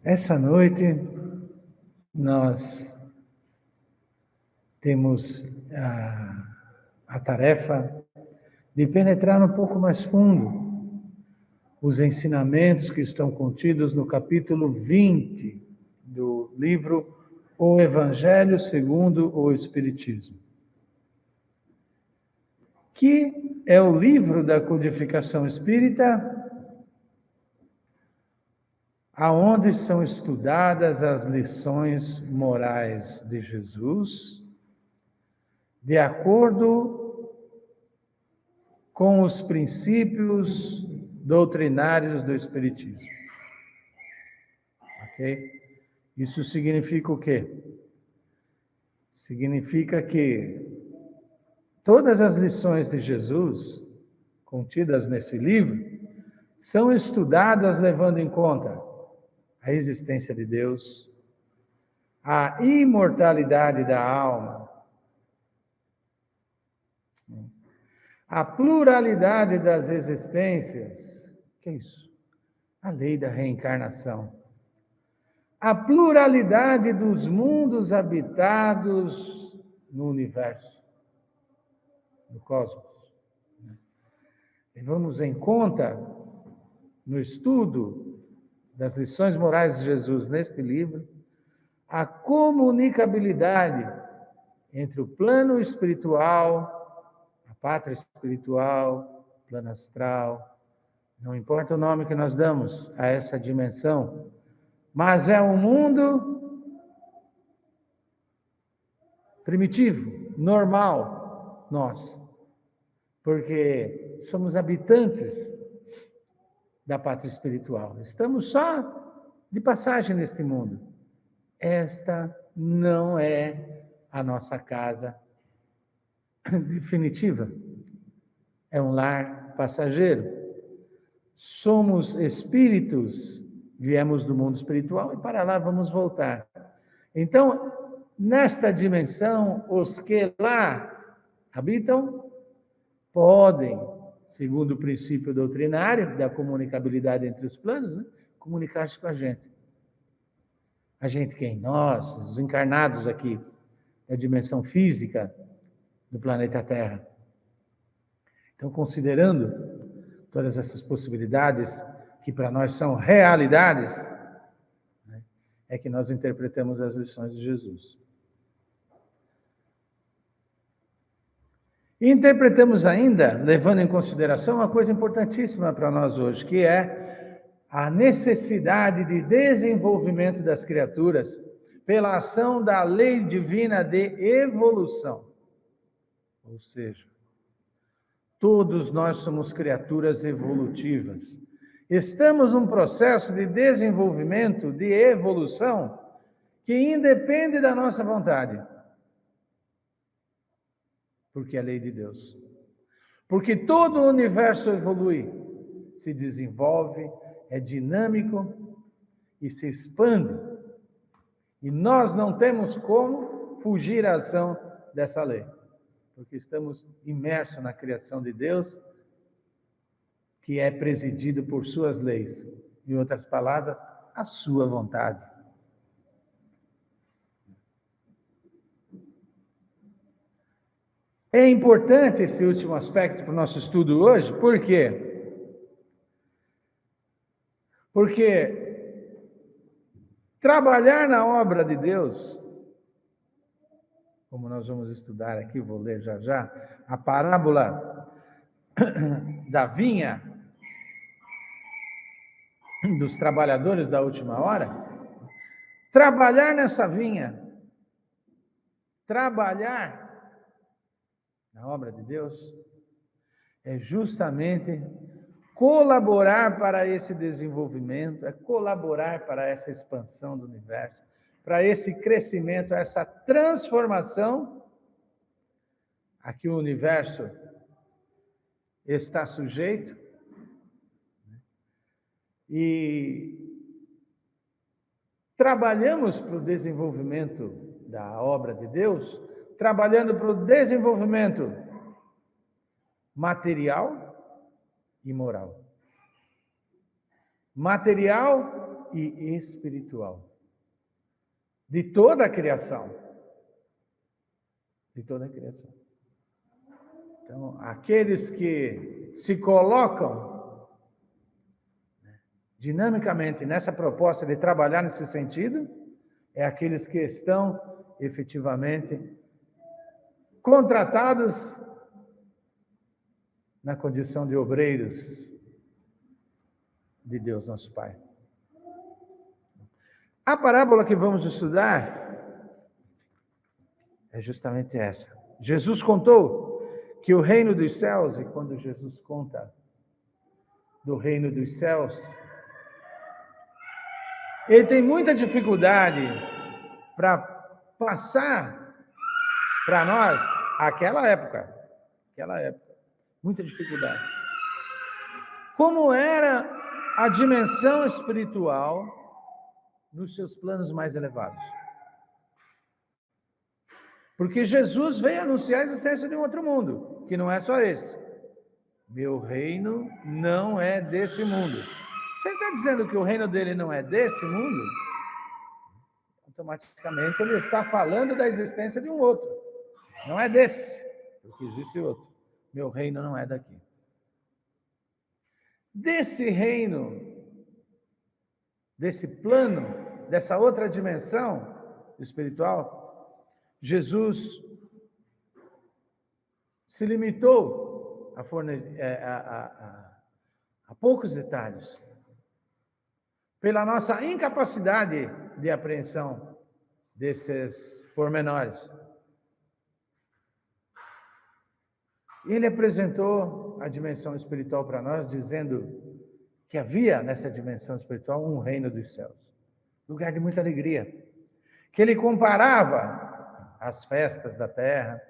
Essa noite nós temos a tarefa de penetrar um pouco mais fundo os ensinamentos que estão contidos no capítulo 20 do livro O Evangelho segundo o Espiritismo, que é o livro da codificação espírita, aonde são estudadas as lições morais de Jesus, de acordo com os princípios doutrinários do Espiritismo. Ok? Isso significa o quê? Significa que todas as lições de Jesus, contidas nesse livro, são estudadas levando em conta a existência de Deus, a imortalidade da alma, a pluralidade das existências. O que é isso? A lei da reencarnação. A pluralidade dos mundos habitados no universo, no cosmos. Levamos em conta, no estudo das lições morais de Jesus neste livro, a comunicabilidade entre o plano espiritual, a pátria espiritual, o plano astral, não importa o nome que nós damos a essa dimensão, mas é um mundo primitivo, normal, nosso, porque somos habitantes da pátria espiritual. Estamos só de passagem neste mundo. Esta não é a nossa casa definitiva. É um lar passageiro. Somos espíritos, viemos do mundo espiritual e para lá vamos voltar. Então, nesta dimensão, os que lá habitam podem, segundo o princípio doutrinário da comunicabilidade entre os planos, comunicar-se com a gente. A gente quem? Nós, os encarnados aqui, da dimensão física do planeta Terra. Então, considerando todas essas possibilidades, que para nós são realidades, é que nós interpretamos as lições de Jesus. E interpretamos ainda, levando em consideração uma coisa importantíssima para nós hoje, que é a necessidade de desenvolvimento das criaturas pela ação da lei divina de evolução. Ou seja, todos nós somos criaturas evolutivas. Estamos num processo de desenvolvimento, de evolução, que independe da nossa vontade. Porque é a lei de Deus. Porque todo o universo evolui, se desenvolve, é dinâmico e se expande. E nós não temos como fugir à ação dessa lei. Porque estamos imersos na criação de Deus, que é presidido por suas leis. Em outras palavras, a sua vontade. É importante esse último aspecto para o nosso estudo hoje, por quê? Porque trabalhar na obra de Deus, como nós vamos estudar aqui, vou ler já já, a parábola da vinha dos trabalhadores da última hora, trabalhar nessa vinha, trabalhar na obra de Deus, é justamente colaborar para esse desenvolvimento, é colaborar para essa expansão do universo, para esse crescimento, essa transformação a que o universo está sujeito. E trabalhamos para o desenvolvimento da obra de Deus, trabalhando para o desenvolvimento material e moral. Material e espiritual. De toda a criação. De toda a criação. Então, aqueles que se colocam dinamicamente nessa proposta de trabalhar nesse sentido, é aqueles que estão efetivamente contratados na condição de obreiros de Deus nosso Pai. A parábola que vamos estudar é justamente essa. Jesus contou que o reino dos céus, e quando Jesus conta do reino dos céus, ele tem muita dificuldade para passar para nós aquela época, muita dificuldade. Como era a dimensão espiritual nos seus planos mais elevados? Porque Jesus veio anunciar a existência de um outro mundo, que não é só esse. Meu reino não é desse mundo. Se ele está dizendo que o reino dele não é desse mundo, automaticamente ele está falando da existência de um outro. Não é desse, porque existe outro. Meu reino não é daqui. Desse reino, desse plano, dessa outra dimensão espiritual, Jesus se limitou a poucos detalhes, pela nossa incapacidade de apreensão desses pormenores. Ele apresentou a dimensão espiritual para nós, dizendo que havia nessa dimensão espiritual um reino dos céus, lugar de muita alegria, que ele comparava as festas da terra,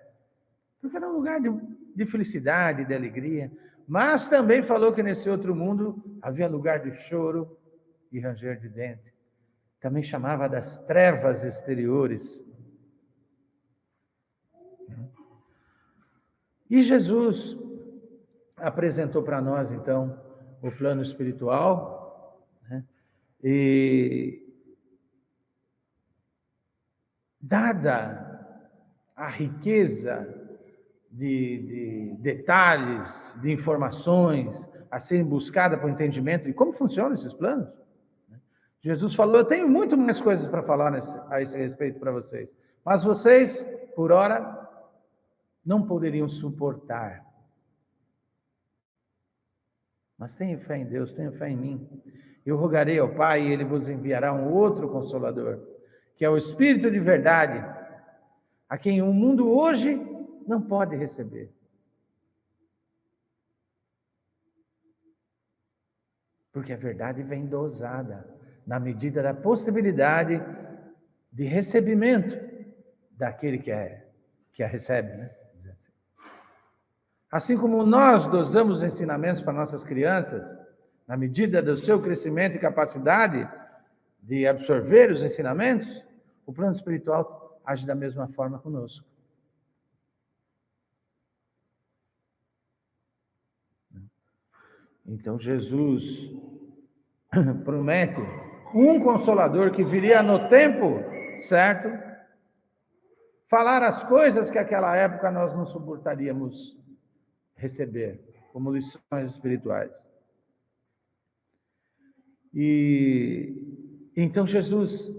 porque era um lugar de felicidade, de alegria, mas também falou que nesse outro mundo havia lugar de choro e ranger de dente. Também chamava das trevas exteriores. E Jesus apresentou para nós, então, o plano espiritual, né? E dada a riqueza de detalhes, de informações a serem buscadas para o entendimento de como funcionam esses planos, Jesus falou: eu tenho muito mais coisas para falar a esse respeito para vocês, mas vocês, por hora, não poderiam suportar. Mas tenham fé em Deus, tenham fé em mim. Eu rogarei ao Pai e Ele vos enviará um outro Consolador, que é o Espírito de verdade, a quem o mundo hoje não pode receber. Porque a verdade vem dosada, na medida da possibilidade de recebimento daquele que a recebe, né? Assim como nós dosamos os ensinamentos para nossas crianças, na medida do seu crescimento e capacidade de absorver os ensinamentos, o plano espiritual age da mesma forma conosco. Então Jesus promete um Consolador que viria no tempo certo, falar as coisas que naquela época nós não suportaríamos receber como lições espirituais. E então Jesus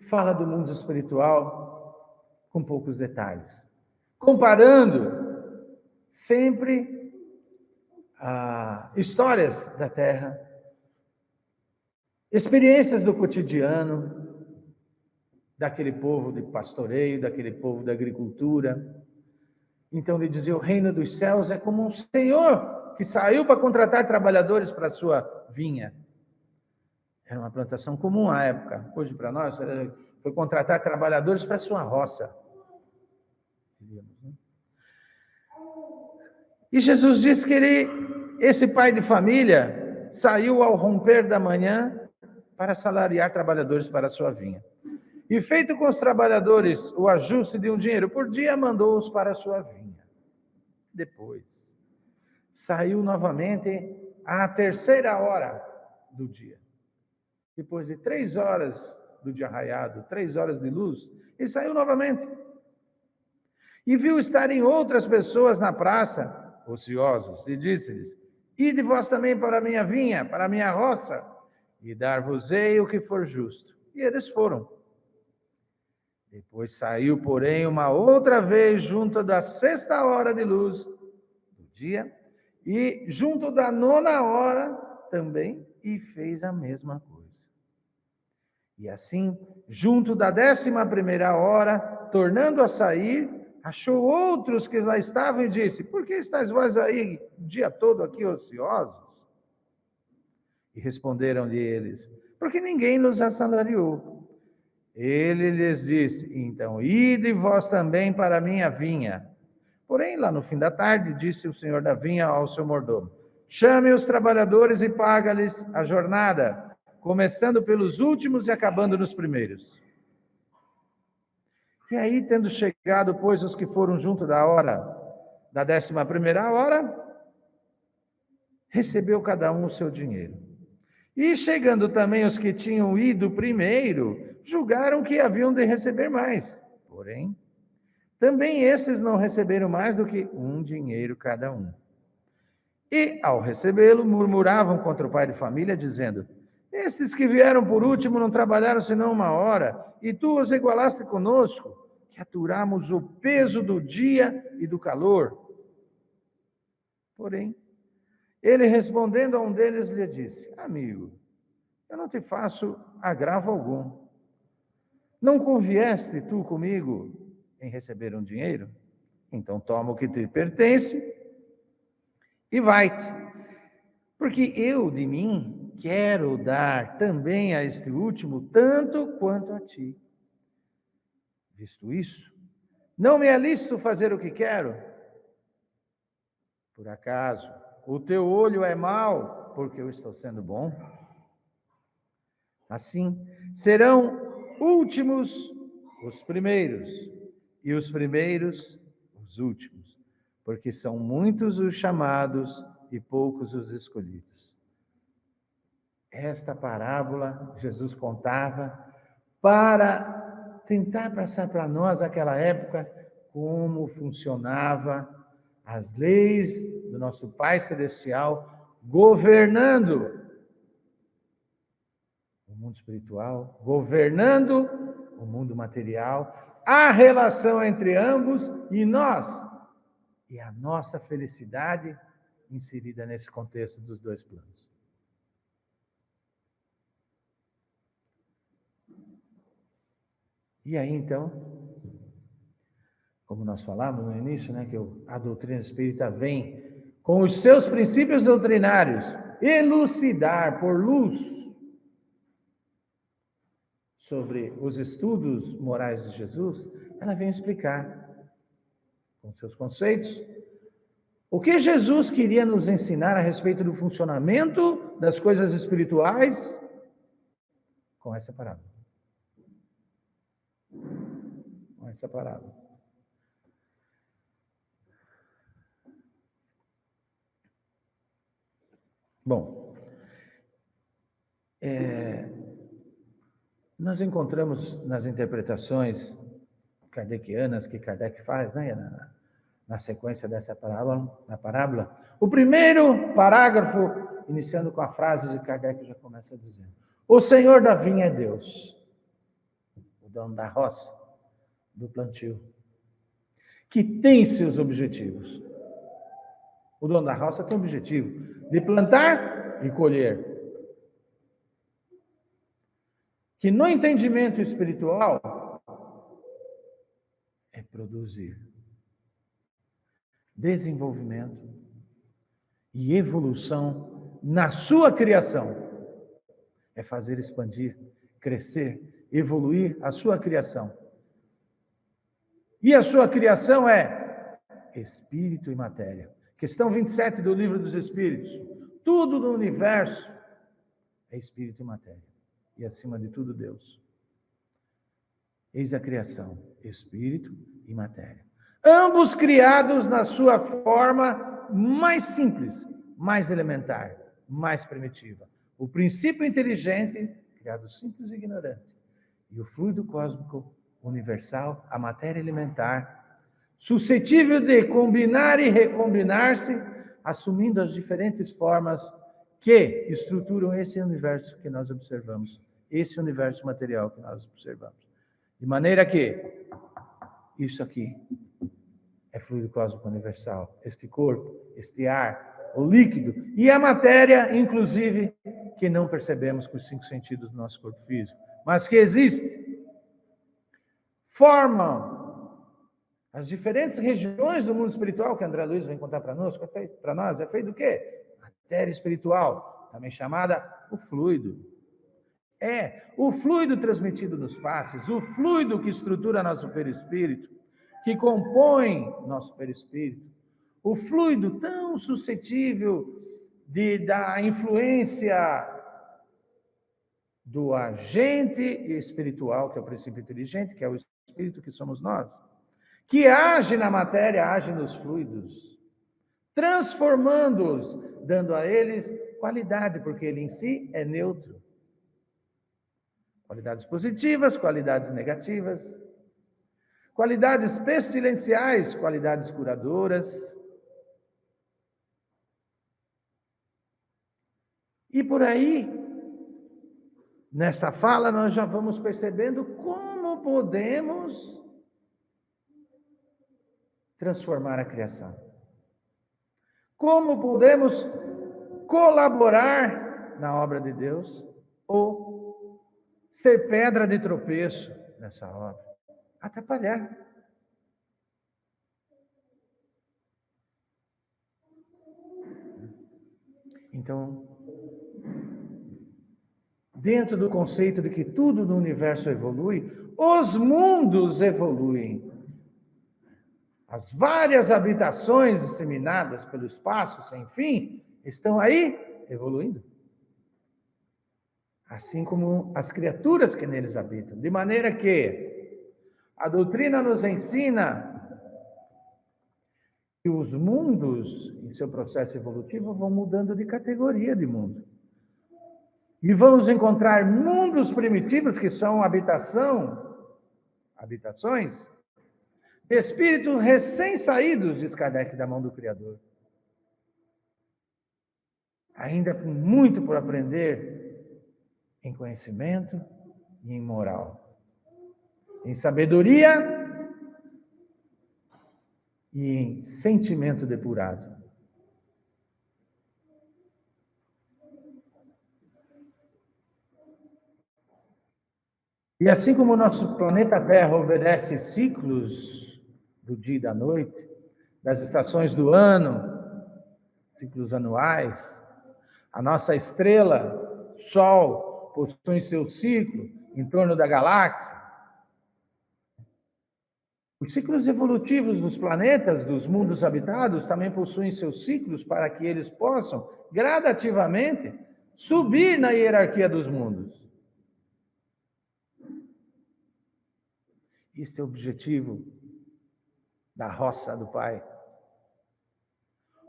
fala do mundo espiritual com poucos detalhes, comparando sempre histórias da terra, experiências do cotidiano daquele povo de pastoreio, daquele povo da agricultura. Então ele dizia: o reino dos céus é como um senhor que saiu para contratar trabalhadores para a sua vinha. Era uma plantação comum à época. Hoje, para nós, foi contratar trabalhadores para a sua roça. E Jesus disse que esse pai de família saiu ao romper da manhã para assalariar trabalhadores para a sua vinha. E feito com os trabalhadores o ajuste de um dinheiro por dia, mandou-os para a sua vinha. Depois, saiu novamente à terceira hora do dia. depois de 3 horas do dia raiado, 3 horas de luz, ele saiu novamente. E viu estarem outras pessoas na praça, ociosos, e disse-lhes: ide vós também para a minha vinha, para a minha roça, e dar-vos-ei o que for justo. E eles foram. Depois saiu, porém, uma outra vez, junto da 6ª hora de luz do dia, e junto da 9ª hora também, e fez a mesma coisa. E assim, junto da 11ª hora, tornando a sair, achou outros que lá estavam e disse: por que estáis vós aí o dia todo aqui ociosos? E responderam-lhe eles: porque ninguém nos assalariou. Ele lhes disse: então, ide vós também para a minha vinha. Porém, lá no fim da tarde, disse o senhor da vinha ao seu mordomo: chame os trabalhadores e paga-lhes a jornada, começando pelos últimos e acabando nos primeiros. E aí, tendo chegado, pois, os que foram junto da 11ª hora, recebeu cada um o seu dinheiro. E chegando também os que tinham ido primeiro, julgaram que haviam de receber mais. Porém, também esses não receberam mais do que 1 dinheiro cada um. E, ao recebê-lo, murmuravam contra o pai de família, dizendo: esses que vieram por último não trabalharam senão 1 hora, e tu os igualaste conosco, que aturamos o peso do dia e do calor. Porém, ele respondendo a um deles, lhe disse: amigo, eu não te faço agravo algum. Não convieste tu comigo em receber um dinheiro? Então toma o que te pertence e vai-te. Porque eu, de mim, quero dar também a este último tanto quanto a ti. Visto isso, não me é lícito fazer o que quero? Por acaso, o teu olho é mau, porque eu estou sendo bom? Assim, serão últimos os primeiros, e os primeiros os últimos, porque são muitos os chamados e poucos os escolhidos. Esta parábola Jesus contava para tentar passar para nós, naquela época, como funcionava as leis do nosso Pai Celestial governando o mundo espiritual, governando o mundo material, a relação entre ambos e nós, e a nossa felicidade inserida nesse contexto dos dois planos. E aí, então, como nós falamos no início, né, que a doutrina espírita vem com os seus princípios doutrinários elucidar por luz sobre os estudos morais de Jesus, ela vem explicar, com seus conceitos, o que Jesus queria nos ensinar a respeito do funcionamento das coisas espirituais com essa parábola. Com essa parábola. Bom, nós encontramos nas interpretações kardecianas que Kardec faz, né, na sequência dessa parábola, o primeiro parágrafo, iniciando com a frase de Kardec, já começa dizendo: o Senhor da vinha é Deus, o dono da roça, do plantio, que tem seus objetivos. O dono da roça tem o objetivo de plantar e colher. Que no entendimento espiritual é produzir desenvolvimento e evolução na sua criação. É fazer expandir, crescer, evoluir a sua criação. E a sua criação é espírito e matéria. Questão 27 do Livro dos Espíritos. Tudo no universo é espírito e matéria. E acima de tudo, Deus. Eis a criação, espírito e matéria. Ambos criados na sua forma mais simples, mais elementar, mais primitiva. O princípio inteligente, criado simples e ignorante. E o fluido cósmico universal, a matéria elementar, suscetível de combinar e recombinar-se, assumindo as diferentes formas que estruturam esse universo que nós observamos, esse universo material que nós observamos. De maneira que isso aqui é fluido cósmico universal, este corpo, este ar, o líquido e a matéria, inclusive, que não percebemos com os 5 sentidos do nosso corpo físico, mas que existe, formam as diferentes regiões do mundo espiritual que André Luiz vem contar para nós, é feito do quê? Matéria espiritual, também chamada o fluido. É o fluido transmitido nos passes, o fluido que estrutura nosso perispírito, que compõe nosso perispírito, o fluido tão suscetível da influência do agente espiritual, que é o princípio inteligente, que é o espírito que somos nós, que age na matéria, age nos fluidos, transformando-os, dando a eles qualidade, porque ele em si é neutro. Qualidades positivas, qualidades negativas, qualidades pestilenciais, qualidades curadoras. E por aí, nesta fala, nós já vamos percebendo como podemos transformar a criação. Como podemos colaborar na obra de Deus ou ser pedra de tropeço nessa obra, atrapalhar. Então, dentro do conceito de que tudo no universo evolui, os mundos evoluem. As várias habitações disseminadas pelo espaço sem fim estão aí evoluindo. Assim como as criaturas que neles habitam. De maneira que a doutrina nos ensina que os mundos, em seu processo evolutivo, vão mudando de categoria de mundo. E vamos encontrar mundos primitivos que são habitações, de espíritos recém-saídos, diz Kardec, da mão do Criador. Ainda com muito por aprender em conhecimento e em moral, em sabedoria e em sentimento depurado. E assim como o nosso planeta Terra obedece ciclos do dia e da noite, das estações do ano, ciclos anuais, a nossa estrela, Sol, possui seu ciclo em torno da galáxia. Os ciclos evolutivos dos planetas, dos mundos habitados, também possuem seus ciclos para que eles possam, gradativamente, subir na hierarquia dos mundos. Este é o objetivo da roça do Pai.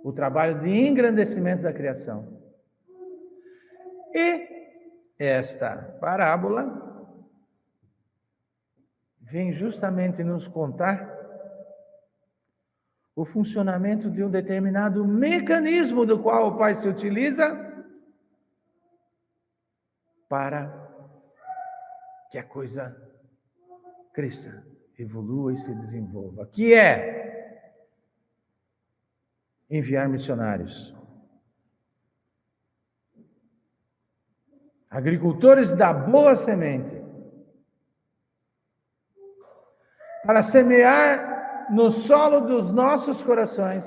O trabalho de engrandecimento da criação. E esta parábola vem justamente nos contar o funcionamento de um determinado mecanismo do qual o Pai se utiliza para que a coisa cresça, evolua e se desenvolva, que é enviar missionários. Agricultores da boa semente, para semear no solo dos nossos corações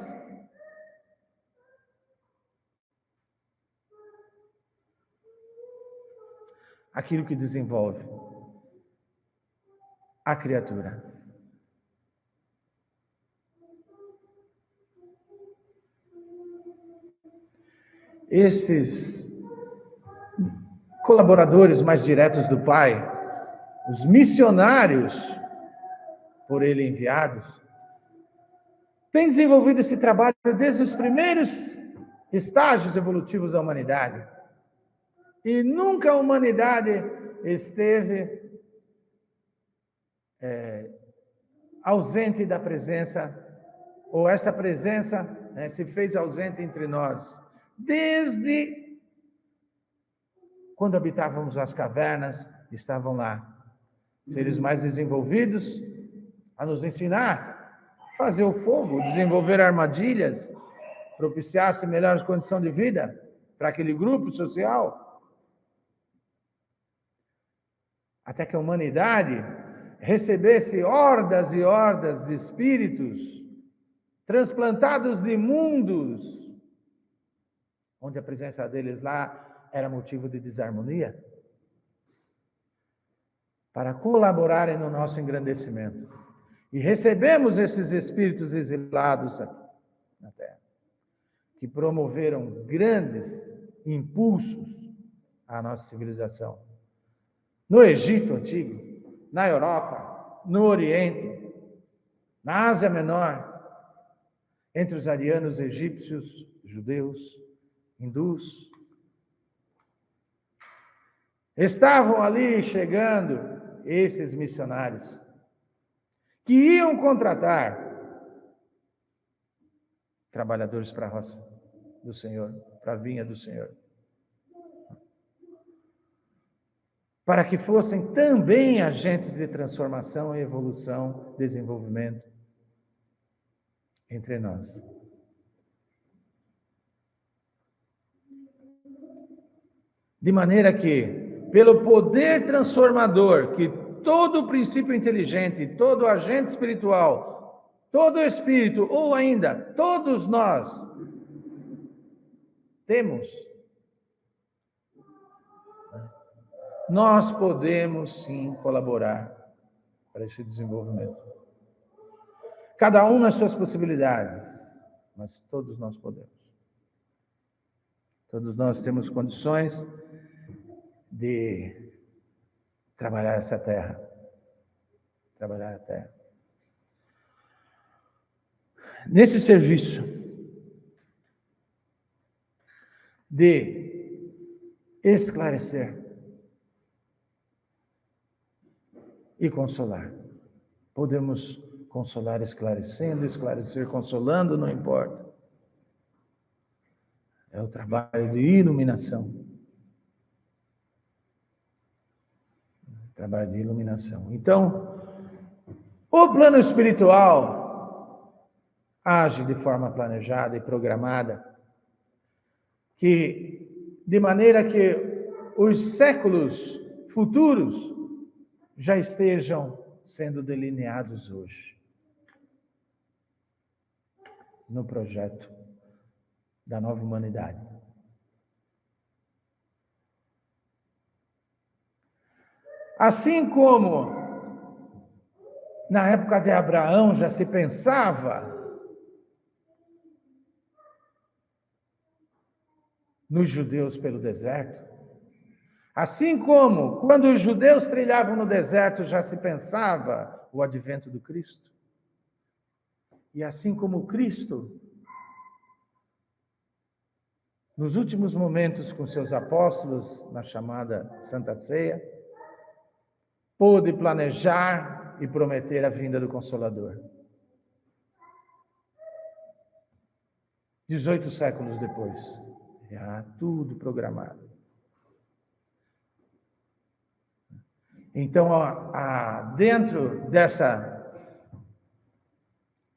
aquilo que desenvolve a criatura. Esses colaboradores mais diretos do Pai, os missionários por Ele enviados, têm desenvolvido esse trabalho desde os primeiros estágios evolutivos da humanidade. E nunca a humanidade esteve ausente da presença, ou essa presença se fez ausente entre nós, desde quando habitávamos as cavernas, estavam lá seres mais desenvolvidos a nos ensinar a fazer o fogo, desenvolver armadilhas, propiciasse melhores condições de vida para aquele grupo social, até que a humanidade recebesse hordas e hordas de espíritos transplantados de mundos, onde a presença deles lá era motivo de desarmonia, para colaborarem no nosso engrandecimento. E recebemos esses espíritos exilados aqui na Terra, que promoveram grandes impulsos à nossa civilização. No Egito Antigo, na Europa, no Oriente, na Ásia Menor, entre os arianos, egípcios, judeus, hindus. Estavam ali chegando esses missionários que iam contratar trabalhadores para a roça do Senhor, para a vinha do Senhor, para que fossem também agentes de transformação, evolução, desenvolvimento entre nós. De maneira que, pelo poder transformador que todo princípio inteligente, todo agente espiritual, todo espírito, ou ainda todos nós temos, nós podemos sim colaborar para esse desenvolvimento. Cada um nas suas possibilidades, mas todos nós podemos. Todos nós temos condições de trabalhar essa terra. Trabalhar a terra. Nesse serviço de esclarecer e consolar. Podemos consolar esclarecendo, esclarecer consolando, não importa. É o trabalho de iluminação. Trabalho de iluminação. Então, o plano espiritual age de forma planejada e programada, de maneira que os séculos futuros já estejam sendo delineados hoje, no projeto da nova humanidade. Assim como na época de Abraão já se pensava nos judeus pelo deserto, assim como quando os judeus trilhavam no deserto já se pensava o advento do Cristo, e assim como Cristo, nos últimos momentos com seus apóstolos, na chamada Santa Ceia, pôde planejar e prometer a vinda do Consolador. 18 séculos depois, já tudo programado. Então, dentro dessa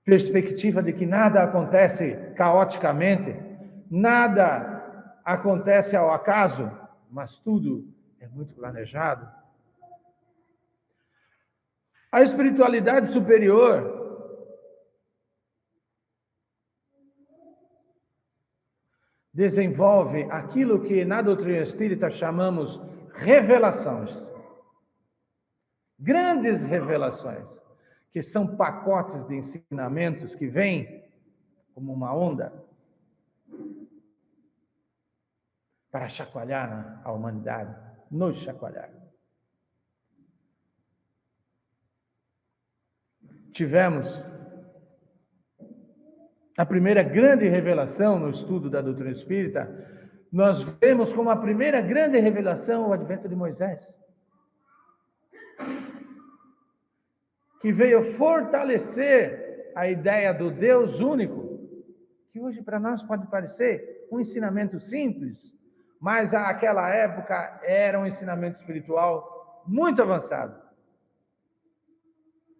perspectiva de que nada acontece caoticamente, nada acontece ao acaso, mas tudo é muito planejado, a espiritualidade superior desenvolve aquilo que na doutrina espírita chamamos revelações. Grandes revelações, que são pacotes de ensinamentos que vêm como uma onda para chacoalhar a humanidade, nos chacoalhar. Tivemos a primeira grande revelação no estudo da doutrina espírita nós vemos como a primeira grande revelação o advento de Moisés, que veio fortalecer a ideia do Deus único, que hoje para nós pode parecer um ensinamento simples, mas àquela época era um ensinamento espiritual muito avançado.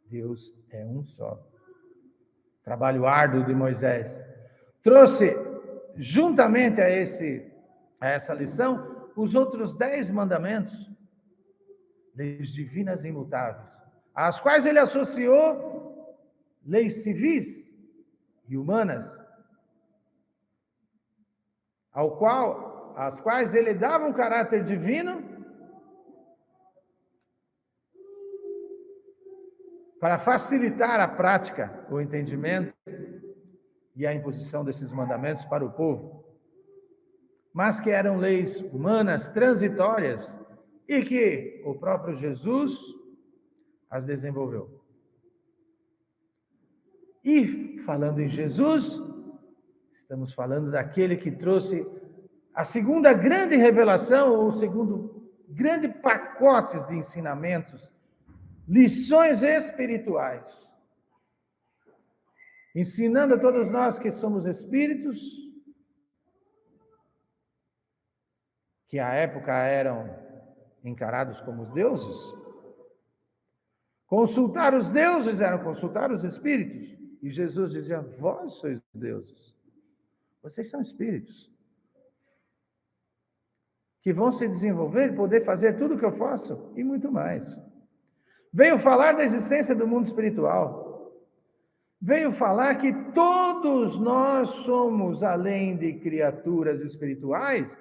Deus é um só. Trabalho árduo de Moisés trouxe, juntamente a essa lição, os outros 10 mandamentos, leis divinas e imutáveis, às quais ele associou leis civis e humanas, às quais ele dava um caráter divino para facilitar a prática, o entendimento e a imposição desses mandamentos para o povo, mas que eram leis humanas, transitórias, e que o próprio Jesus as desenvolveu. E, falando em Jesus, estamos falando daquele que trouxe a segunda grande revelação, ou o segundo grande pacote de ensinamentos, lições espirituais, ensinando a todos nós que somos espíritos, que à época eram encarados como os deuses. Consultar os deuses era consultar os espíritos. E Jesus dizia: vós sois deuses. Vocês são espíritos que vão se desenvolver, poder fazer tudo o que eu faço e muito mais. Veio falar da existência do mundo espiritual. Veio falar que todos nós somos, além de criaturas espirituais,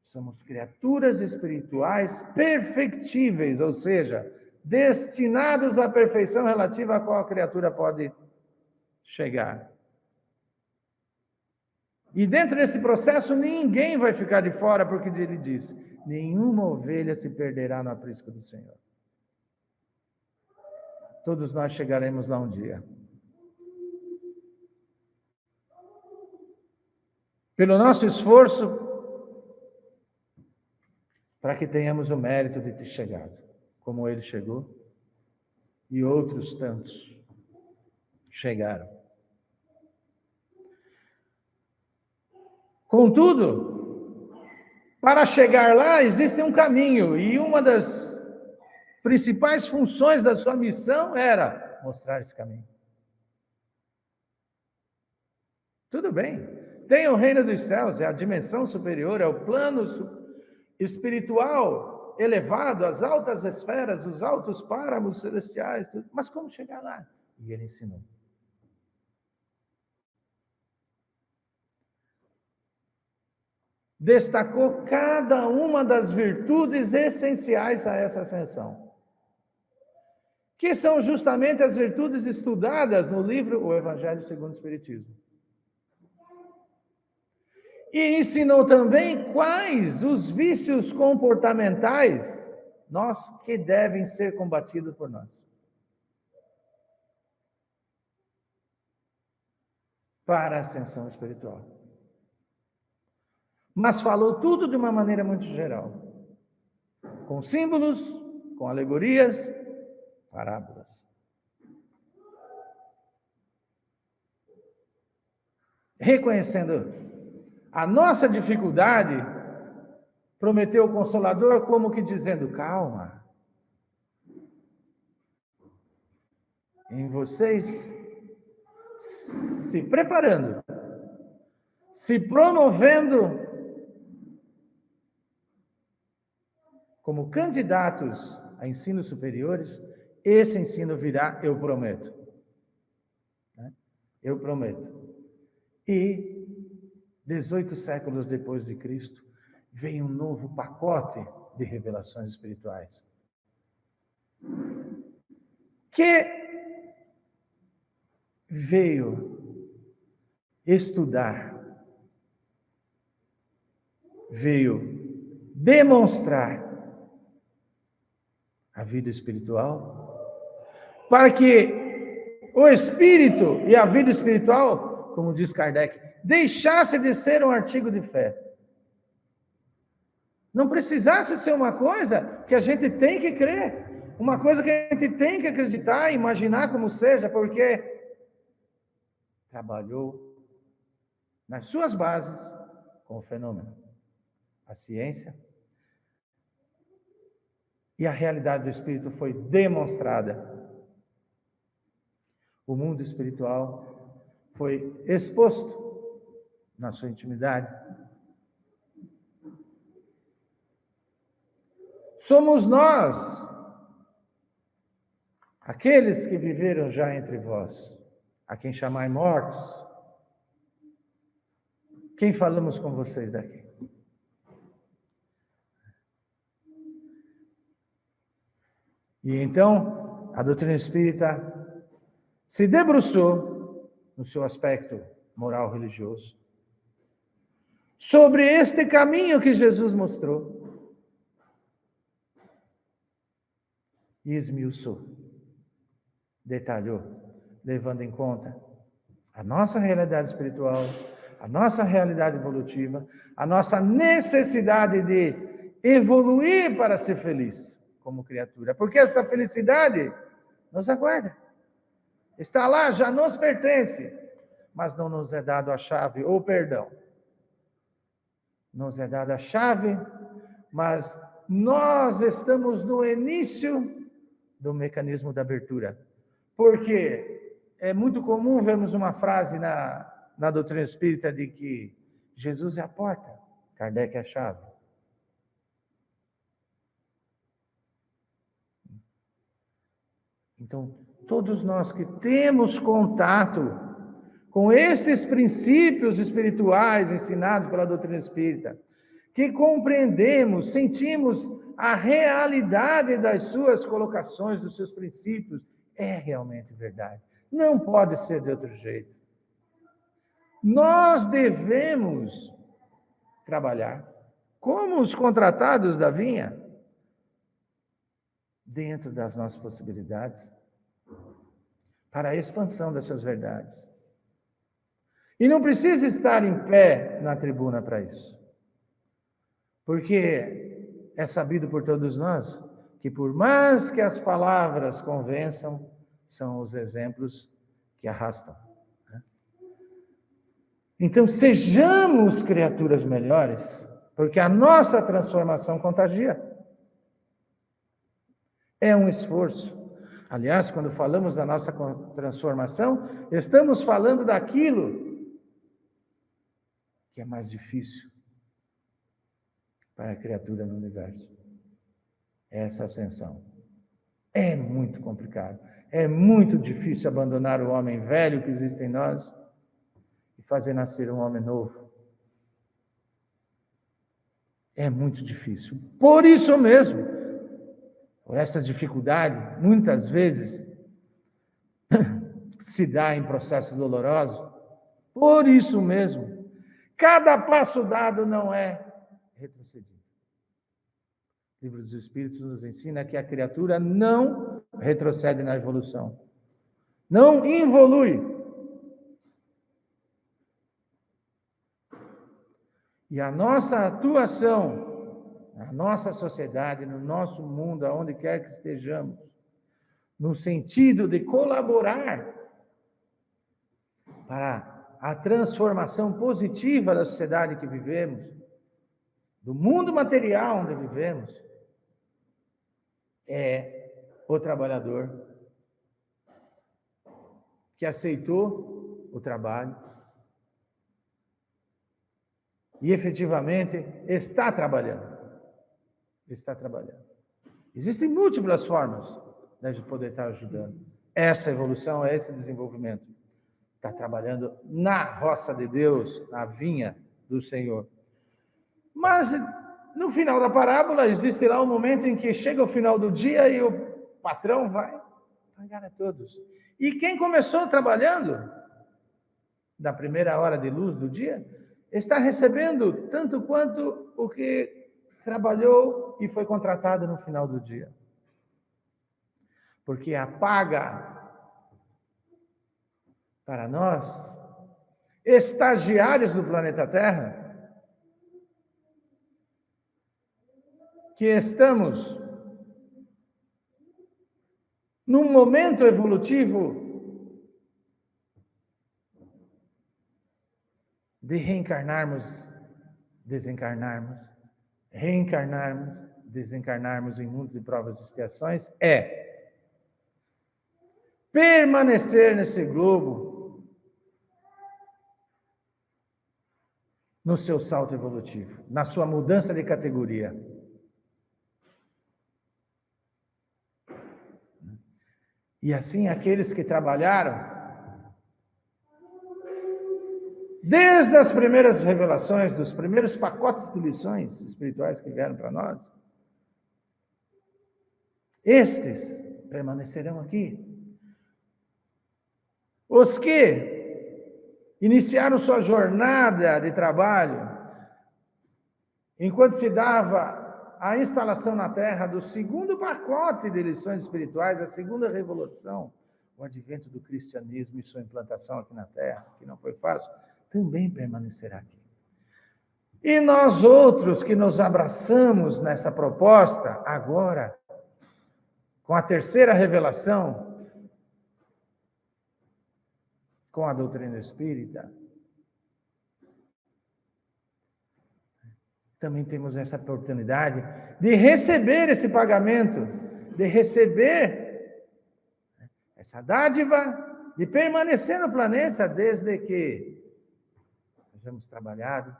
somos criaturas espirituais perfectíveis, ou seja, destinados à perfeição relativa a qual a criatura pode chegar. E dentro desse processo ninguém vai ficar de fora, porque ele diz: nenhuma ovelha se perderá no aprisco do Senhor. Todos nós chegaremos lá um dia. Pelo nosso esforço, para que tenhamos o mérito de ter chegado, como ele chegou, e outros tantos chegaram. Contudo, para chegar lá existe um caminho, e uma das principais funções da sua missão era mostrar esse caminho. Tudo bem, tem o reino dos céus, é a dimensão superior, é o plano espiritual elevado, as altas esferas, os altos páramos celestiais, mas como chegar lá? E ele ensinou. Destacou cada uma das virtudes essenciais a essa ascensão, que são justamente as virtudes estudadas no livro O Evangelho segundo o Espiritismo. E ensinou também quais os vícios comportamentais que devem ser combatidos por nós, para a ascensão espiritual. Mas falou tudo de uma maneira muito geral, com símbolos, com alegorias, parábolas. Reconhecendo a nossa dificuldade, prometeu o Consolador como que dizendo: calma, em vocês se preparando, se promovendo como candidatos a ensinos superiores, esse ensino virá, eu prometo. Eu prometo. E 18 séculos depois de Cristo, vem um novo pacote de revelações espirituais, que veio estudar, veio demonstrar a vida espiritual, para que o espírito e a vida espiritual, como diz Kardec, deixasse de ser um artigo de fé não precisasse ser uma coisa que a gente tem que crer, uma coisa que a gente tem que acreditar, imaginar como seja, porque trabalhou nas suas bases com o fenômeno, a ciência, e a realidade do espírito foi demonstrada. O mundo espiritual foi exposto na sua intimidade. Somos nós, aqueles que viveram já entre vós, a quem chamai mortos. Quem falamos com vocês daqui? E então, a doutrina espírita se debruçou no seu aspecto moral religioso sobre este caminho que Jesus mostrou e esmiuçou, detalhou, levando em conta a nossa realidade espiritual, a nossa realidade evolutiva, a nossa necessidade de evoluir para ser feliz como criatura, porque essa felicidade nos aguarda. Está lá, já nos pertence, mas não nos é dado a chave ou perdão. Nos é dada a chave, mas nós estamos no início do mecanismo da abertura. Porque é muito comum vermos uma frase na doutrina espírita de que Jesus é a porta, Kardec é a chave. Então, todos nós que temos contato com esses princípios espirituais ensinados pela doutrina espírita, que compreendemos, sentimos a realidade das suas colocações, dos seus princípios, é realmente verdade. Não pode ser de outro jeito. Nós devemos trabalhar como os contratados da vinha, dentro das nossas possibilidades, para a expansão dessas verdades. E não precisa estar em pé na tribuna para isso. Porque é sabido por todos nós que, por mais que as palavras convençam, são os exemplos que arrastam. Então, sejamos criaturas melhores, porque a nossa transformação contagia. É um esforço. Aliás, quando falamos da nossa transformação, estamos falando daquilo que é mais difícil para a criatura no universo. Essa ascensão. É muito complicado. É muito difícil abandonar o homem velho que existe em nós e fazer nascer um homem novo. É muito difícil. Por isso mesmo, por essa dificuldade, muitas vezes se dá em processos dolorosos. Por isso mesmo, cada passo dado não é retrocedido. O Livro dos Espíritos nos ensina que a criatura não retrocede na evolução, não involui. E a nossa atuação na nossa sociedade, no nosso mundo, aonde quer que estejamos, no sentido de colaborar para a transformação positiva da sociedade que vivemos, do mundo material onde vivemos, é o trabalhador que aceitou o trabalho e efetivamente está trabalhando. Está trabalhando. Existem múltiplas formas de poder estar ajudando. Essa evolução, esse desenvolvimento. Está trabalhando na roça de Deus, na vinha do Senhor. Mas, no final da parábola, existe lá um momento em que chega o final do dia e o patrão vai pagar a todos. E quem começou trabalhando, na primeira hora de luz do dia, está recebendo tanto quanto o que trabalhou e foi contratado no final do dia. Porque a paga para nós, estagiários do planeta Terra, que estamos num momento evolutivo de reencarnarmos, desencarnarmos, reencarnarmos, desencarnarmos em mundos de provas e expiações, é permanecer nesse globo no seu salto evolutivo, na sua mudança de categoria. E assim, aqueles que trabalharam desde as primeiras revelações, dos primeiros pacotes de lições espirituais que vieram para nós, estes permanecerão aqui. Os que iniciaram sua jornada de trabalho, enquanto se dava a instalação na Terra do segundo pacote de lições espirituais, a segunda revolução, o advento do cristianismo e sua implantação aqui na Terra, que não foi fácil, também permanecerá aqui. E nós outros que nos abraçamos nessa proposta, agora, com a terceira revelação, com a doutrina espírita, também temos essa oportunidade de receber esse pagamento, de receber essa dádiva, de permanecer no planeta desde que sejamos trabalhado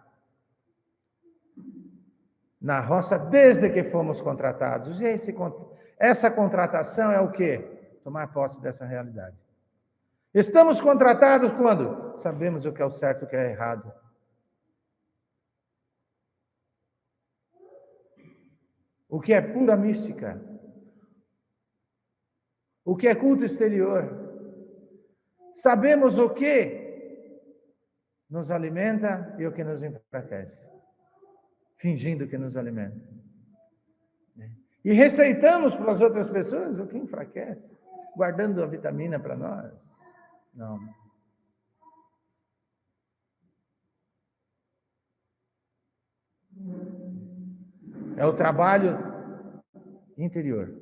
na roça, desde que fomos contratados. E essa contratação é o quê? Tomar posse dessa realidade. Estamos contratados quando sabemos o que é o certo e o que é errado. O que é pura mística, o que é culto exterior. Sabemos o que nos alimenta e o que nos enfraquece, fingindo que nos alimenta. E receitamos para as outras pessoas o que enfraquece, guardando a vitamina para nós. Não. É o trabalho interior.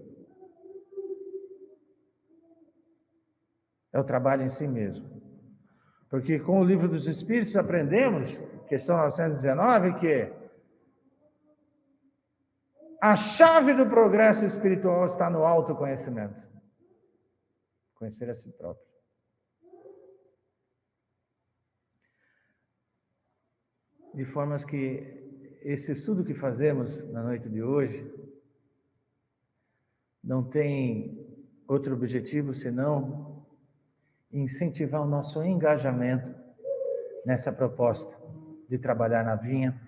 É o trabalho em si mesmo. Porque com o Livro dos Espíritos aprendemos, questão 919, que a chave do progresso espiritual está no autoconhecimento. Conhecer a si próprio. De formas que esse estudo que fazemos na noite de hoje não tem outro objetivo senão incentivar o nosso engajamento nessa proposta de trabalhar na vinha,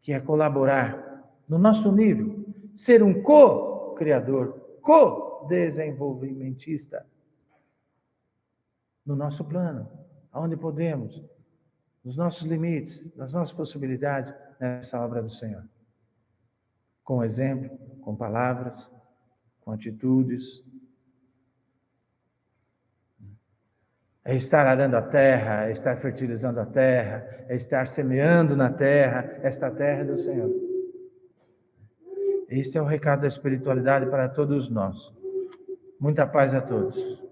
que é colaborar no nosso nível, ser um co-criador, co-desenvolvimentista no nosso plano, aonde podemos, nos nossos limites, nas nossas possibilidades, nessa obra do Senhor. Com exemplo, com palavras, com atitudes. É estar arando a terra, é estar fertilizando a terra, é estar semeando na terra, esta terra é do Senhor. Esse é o recado da espiritualidade para todos nós. Muita paz a todos.